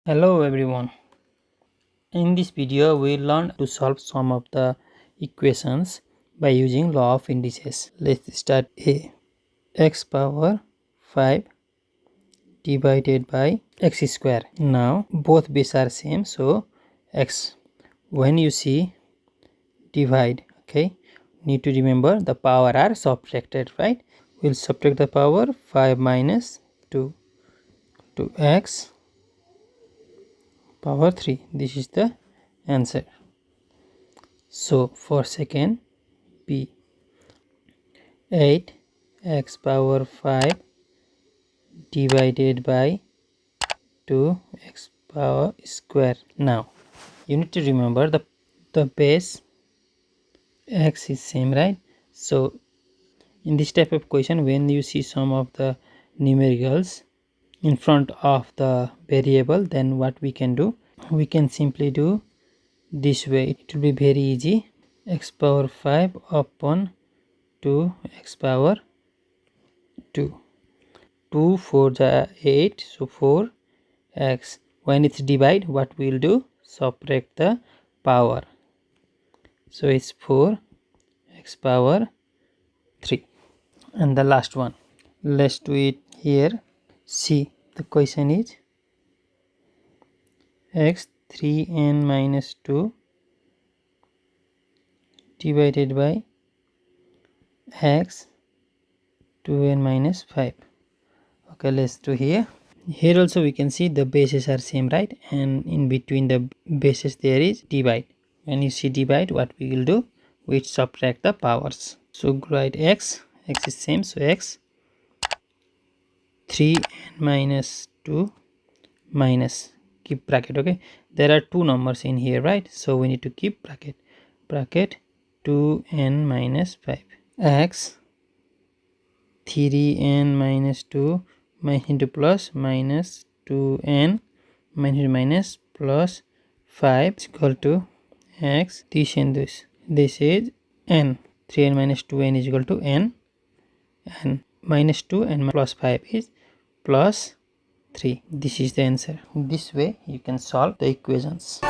Hello everyone. In this video we learn to solve some of the equations by using law of indices. Let's start A. X power 5 divided by x square. Now both base are same, so x, when you see divide, okay, need to remember the power are subtracted, right? We'll subtract the power 5 minus 2 to x power 3. This is the answer. So for second B, 8 x power 5 divided by 2 x power square. Now you need to remember the base x is same, right? So in this type of question, when you see some of the numericals in front of the variable, then what we can do, we can simply do this way. It will be very easy. X power 5 upon 2 x power 2. 2 4 the 8, so 4 x. When it's divide, what we'll do, subtract the power, so it's 4 x power 3. And the last one, let's do it here. See, the question is x 3n minus 2 divided by x 2n minus 5. Okay, let's do here. Here also we can see the bases are same, right? And in between the bases there is divide. When you see divide, what we will do, we subtract the powers. So write x is same, so x 3n minus 2 minus, keep bracket, okay? There are two numbers in here, right? So we need to keep bracket 2n minus 5 x 3n minus 2 into plus minus 2n minus plus 5 is equal to x, this and this is n. 3n minus 2n is equal to n, and minus 2 and plus 5 is plus 3. This is the answer. This way you can solve the equations.